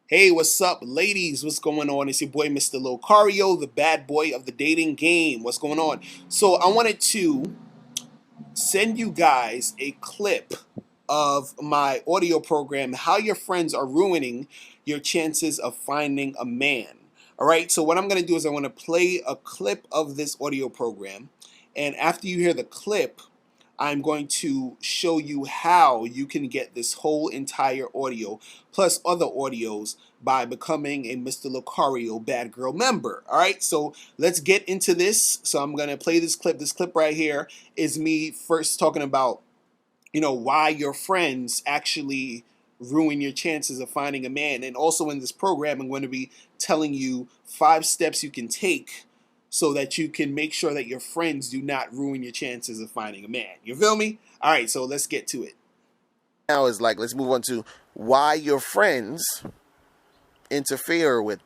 Hey, what's up, ladies? What's going on? It's your boy, Mr. Locario, the bad boy of the dating game. What's going on? So, I wanted to send you guys a clip of my audio program, How Your Friends Are Ruining Your Chances of Finding a Man. All right, so what I'm going to do is I want to play a clip of this audio program. And after you hear the clip, I'm going to show you how you can get this whole entire audio plus other audios by becoming a Mr. Locario Bad Girl member. All right, so let's get into this. So I'm going to play this clip. This clip right here is me first talking about, why your friends actually ruin your chances of finding a man. And also in this program, I'm going to be telling you 5 steps you can take so that you can make sure that your friends do not ruin your chances of finding a man. You feel me? All right, so let's get to it. Now is like, let's move on to why your friends interfere with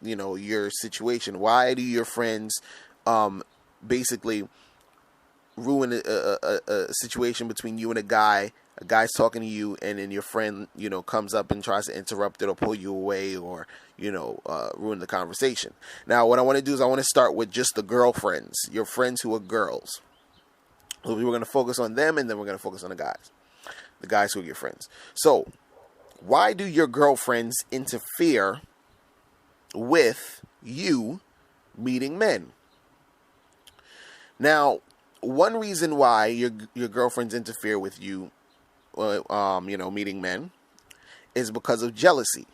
your situation. Why do your friends basically ruin a situation between you and a guy? A guy's talking to you, and then your friend comes up and tries to interrupt it or pull you away, or ruin the conversation. Now what I want to do is I want to start with just the girlfriends, your friends who are girls. So we're going to focus on them, and then we're going to focus on the guys who are your friends. So why do your girlfriends interfere with you meeting men? Now, one reason why your girlfriends interfere with you, meeting men, is because of jealousy.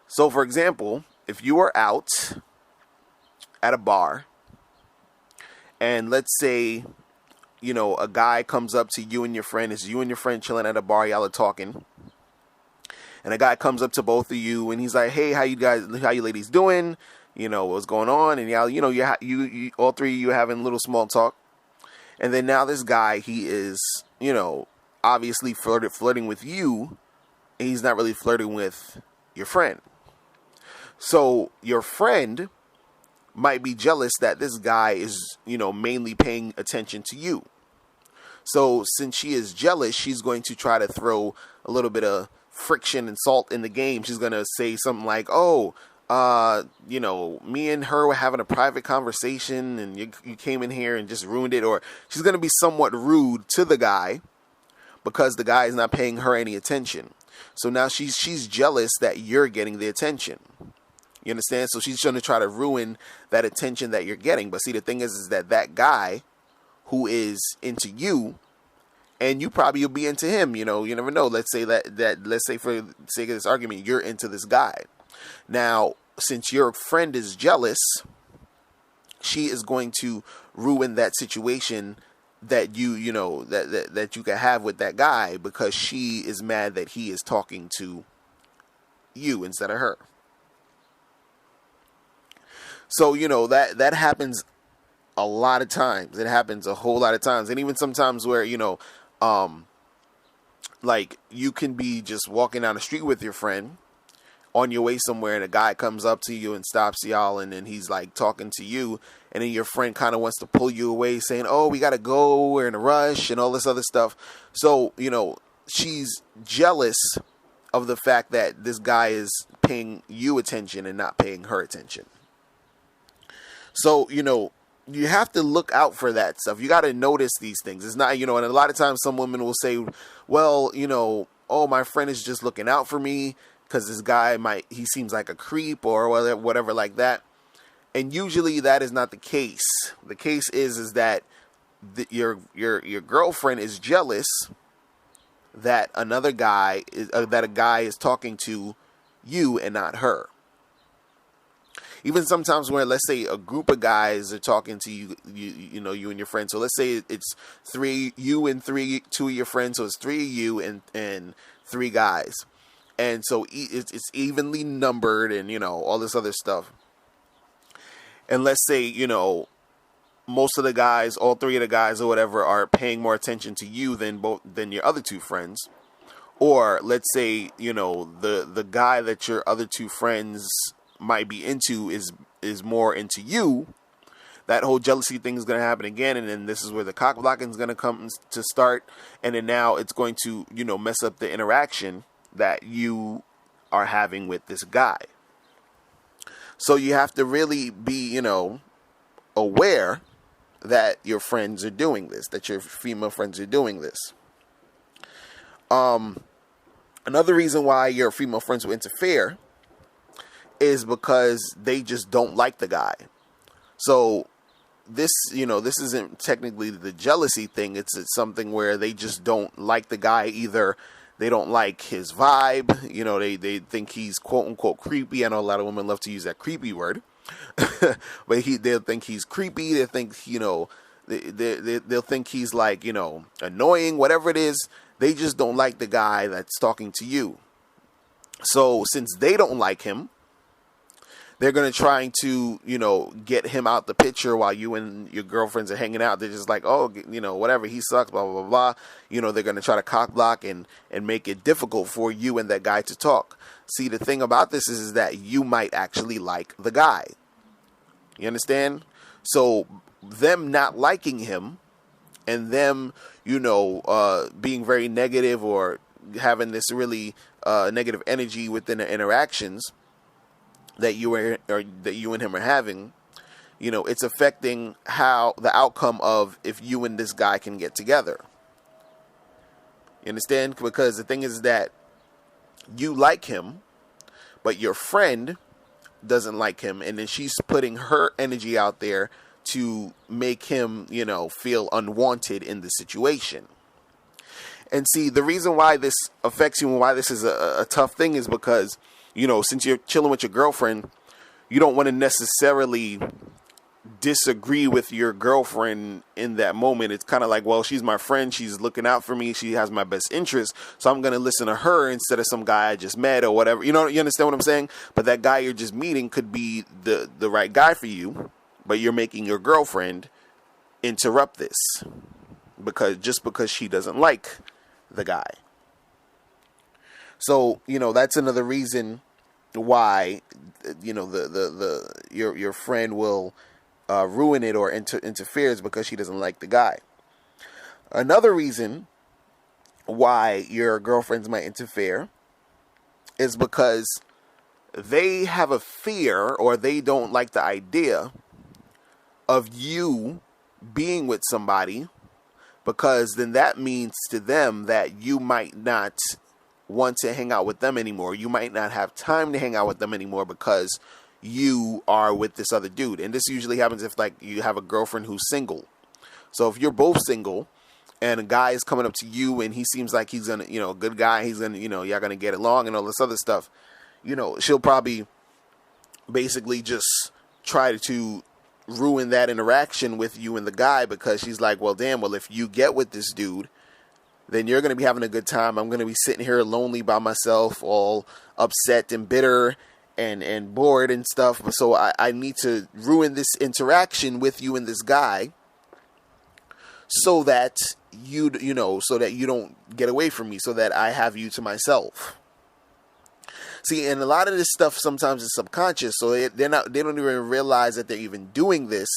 So, for example, if you are out at a bar, and let's say, a guy comes up to you and your friend, it's you and your friend chilling at a bar, y'all are talking, and a guy comes up to both of you and he's like, "Hey, how you ladies doing? What's going on?" And y'all, you all three of you having a little small talk. And then now this guy, he is, obviously flirting with you, and he's not really flirting with your friend. So your friend might be jealous that this guy is, mainly paying attention to you. So since she is jealous, she's going to try to throw a little bit of friction and salt in the game. She's going to say something like, "Oh, me and her were having a private conversation, and you came in here and just ruined it." Or she's going to be somewhat rude to the guy because the guy is not paying her any attention. So now she's jealous that you're getting the attention. You understand? So she's going to try to ruin that attention that you're getting. But see, the thing is that guy who is into you, and you probably will be into him. You never know. Let's say let's say for the sake of this argument, you're into this guy. Now, since your friend is jealous, she is going to ruin that situation that that you can have with that guy, because she is mad that he is talking to you instead of her. So that happens a lot of times. It happens a whole lot of times, and even sometimes where like you can be just walking down the street with your friend on your way somewhere, and a guy comes up to you and stops y'all, and then he's like talking to you, and then your friend kind of wants to pull you away, saying, "Oh, we gotta go, we're in a rush," and all this other stuff. So she's jealous of the fact that this guy is paying you attention and not paying her attention. So you have to look out for that stuff. You got to notice these things. It's not, and a lot of times some women will say, "Well, oh, my friend is just looking out for me because this guy he seems like a creep," or whatever like that. And usually that is not the case. The case is that your girlfriend is jealous that another guy that a guy is talking to you and not her. Even sometimes where, let's say, a group of guys are talking to you, you and your friends. So let's say it's two of your friends. So it's three of you and three guys. And so it's evenly numbered and, all this other stuff. And let's say, most of the guys, all three of the guys or whatever, are paying more attention to you than your other two friends. Or let's say, the guy that your other two friends might be into is more into you. That whole jealousy thing is going to happen again, and then this is where the cock blocking is going to come to start, and then now it's going to mess up the interaction that you are having with this guy. So you have to really be, aware that your friends are doing this, that your female friends are doing this. Another reason why your female friends will interfere is because they just don't like the guy. So this isn't technically the jealousy thing. It's something where they just don't like the guy. Either they don't like his vibe, they think he's quote unquote creepy. I know a lot of women love to use that creepy word, but they'll think he's creepy. They think, they'll think he's like, annoying, whatever it is. They just don't like the guy that's talking to you. So since they don't like him, they're going to try to, get him out the picture while you and your girlfriends are hanging out. They're just like, oh, whatever, he sucks, blah, blah, blah, blah. They're going to try to cock block and make it difficult for you and that guy to talk. See, the thing about this is that you might actually like the guy. You understand? So them not liking him and them, being very negative or having this really negative energy within the interactions that you and him are having, it's affecting how the outcome of if you and this guy can get together. You understand? Because the thing is that you like him, but your friend doesn't like him, and then she's putting her energy out there to make him, feel unwanted in the situation. And see, the reason why this affects you and why this is a tough thing is because, since you're chilling with your girlfriend, you don't want to necessarily disagree with your girlfriend in that moment. It's kind of like, well, she's my friend. She's looking out for me. She has my best interest. So I'm going to listen to her instead of some guy I just met or whatever. You understand what I'm saying? But that guy you're just meeting could be the right guy for you, but you're making your girlfriend interrupt this because she doesn't like the guy. So, that's another reason why, your friend will ruin it or interferes because she doesn't like the guy. Another reason why your girlfriends might interfere is because they have a fear or they don't like the idea of you being with somebody, because then that means to them that you might not want to hang out with them anymore. You might not have time to hang out with them anymore because you are with this other dude. And this usually happens if like you have a girlfriend who's single. So if you're both single and a guy is coming up to you and he seems like he's gonna, a good guy, he's gonna, y'all gonna get along and all this other stuff, she'll probably basically just try to ruin that interaction with you and the guy, because she's like, well, damn, well, if you get with this dude, then you're going to be having a good time. I'm going to be sitting here lonely by myself, all upset and bitter and bored and stuff. So I need to ruin this interaction with you and this guy so that so that you don't get away from me, so that I have you to myself. See, and a lot of this stuff sometimes is subconscious, so they don't even realize that they're even doing this,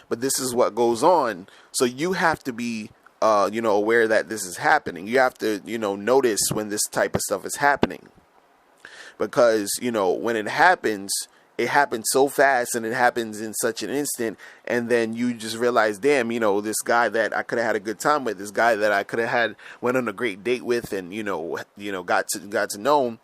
but this is what goes on. So you have to be, aware that this is happening. You have to, notice when this type of stuff is happening, because, when it happens so fast and it happens in such an instant, and then you just realize, damn, this guy that I could have had a good time with, this guy that I could have went on a great date with, and got to know him.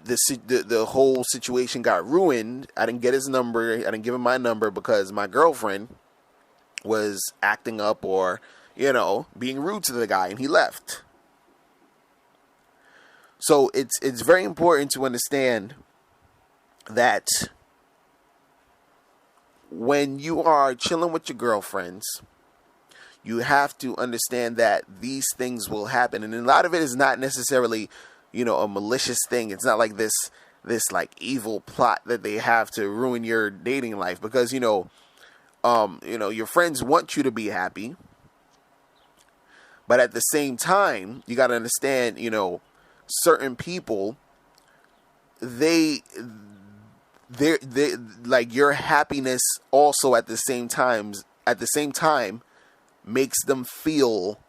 The whole situation got ruined. I didn't get his number. I didn't give him my number because my girlfriend was acting up or, being rude to the guy, and he left. So it's very important to understand that when you are chilling with your girlfriends, you have to understand that these things will happen. And a lot of it is not necessarily a malicious thing. It's not like this like evil plot that they have to ruin your dating life, because your friends want you to be happy, but at the same time you got to understand, certain people, they like your happiness also at the same time makes them feel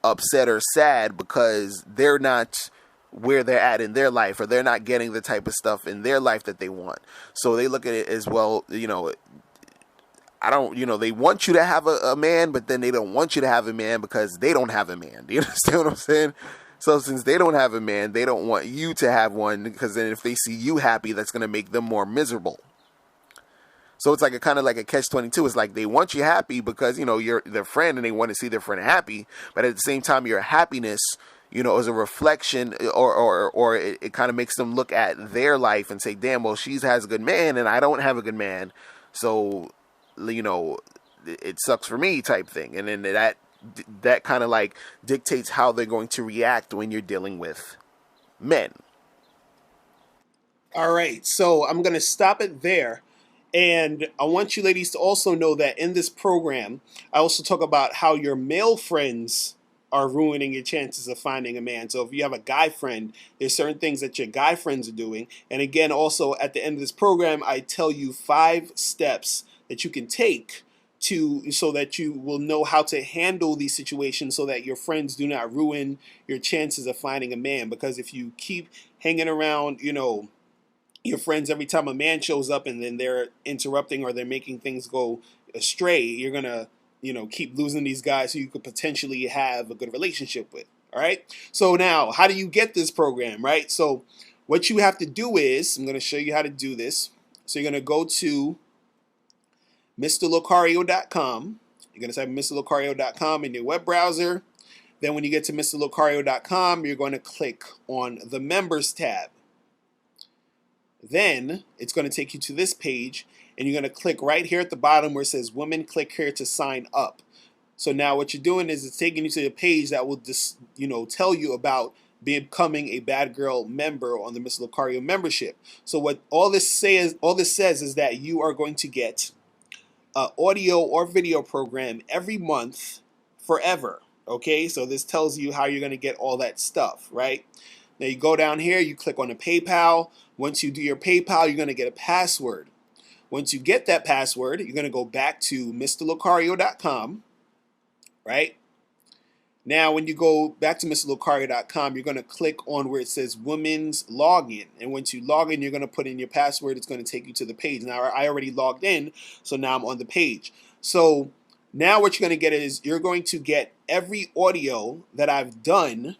upset or sad, because they're not where they're at in their life, or they're not getting the type of stuff in their life that they want. So they look at it as, well, I don't, they want you to have a man, but then they don't want you to have a man because they don't have a man. Do you understand what I'm saying? So since they don't have a man, they don't want you to have one, because then if they see you happy, that's going to make them more miserable. So it's like a kind of like a catch-22. It's like they want you happy because, you're their friend and they want to see their friend happy. But at the same time, your happiness, is a reflection, or it kind of makes them look at their life and say, damn, well, she has a good man and I don't have a good man. So, it sucks for me type thing. And then that kind of like dictates how they're going to react when you're dealing with men. All right, so I'm going to stop it there. And I want you ladies to also know that in this program, I also talk about how your male friends are ruining your chances of finding a man. So if you have a guy friend, there's certain things that your guy friends are doing. And again, also at the end of this program, I tell you 5 steps that you can take so that you will know how to handle these situations so that your friends do not ruin your chances of finding a man. Because if you keep hanging around, your friends every time a man shows up and then they're interrupting or they're making things go astray, you're gonna keep losing these guys who you could potentially have a good relationship with. All right, so now how do you get this program, right? So what you have to do is, I'm going to show you how to do this. So you're going to go to mrlocario.com. You're going to type mrlocario.com in your web browser. Then when you get to mrlocario.com, you're going to click on the members tab. Then it's going to take you to this page, and you're going to click right here at the bottom where it says women. Click here to sign up. So now what you're doing is it's taking you to a page that will just tell you about becoming a Bad Girl member on the Mr. Locario membership. So what all this says is that you are going to get an audio or video program every month forever. Okay, so this tells you how you're going to get all that stuff, right? Now you go down here, you click on the PayPal. Once you do your PayPal, you're going to get a password. Once you get that password, you're going to go back to mrlocario.com, right? Now, when you go back to mrlocario.com, you're going to click on where it says Women's Login. And once you log in, you're going to put in your password. It's going to take you to the page. Now, I already logged in, so now I'm on the page. So now what you're going to get is you're going to get every audio that I've done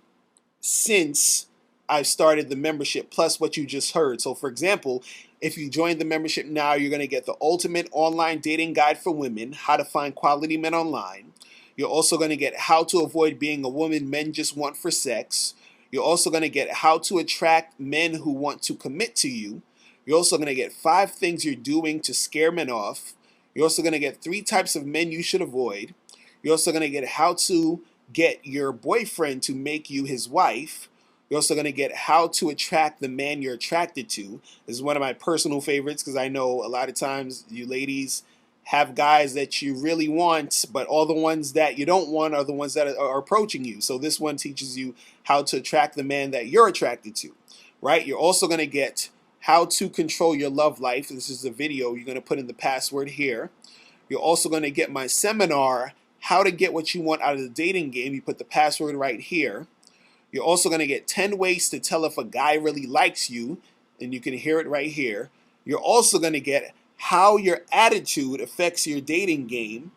since I've started the membership, plus what you just heard. So for example, if you join the membership now, you're going to get the ultimate online dating guide for women, how to find quality men online. You're also going to get how to avoid being a woman men just want for sex. You're also going to get how to attract men who want to commit to you. You're also going to get 5 things you're doing to scare men off. You're also going to get 3 types of men you should avoid. You're also going to get how to get your boyfriend to make you his wife. You're also going to get how to attract the man you're attracted to. This is one of my personal favorites because I know a lot of times you ladies have guys that you really want, but all the ones that you don't want are the ones that are approaching you. So this one teaches you how to attract the man that you're attracted to, right? You're also going to get how to control your love life. This is a video. You're going to put in the password here. You're also going to get my seminar, how to get what you want out of the dating game. You put the password right here. You're also going to get 10 ways to tell if a guy really likes you, and you can hear it right here. You're also going to get how your attitude affects your dating game.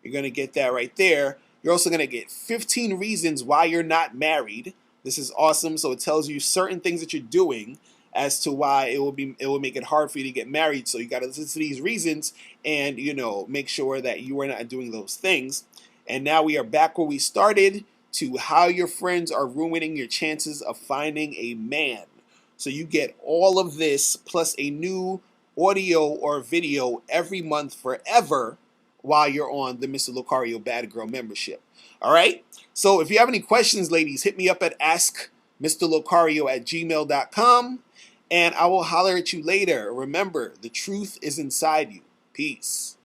You're going to get that right there. You're also going to get 15 reasons why you're not married. This is awesome. So it tells you certain things that you're doing as to why it will make it hard for you to get married. So you got to listen to these reasons and make sure that you are not doing those things. And now we are back where we started, to how your friends are ruining your chances of finding a man. So you get all of this plus a new audio or video every month forever while you're on the Mr. Locario Bad Girl membership. All right? So if you have any questions, ladies, hit me up at askmrlocario@gmail.com, and I will holler at you later. Remember, the truth is inside you. Peace.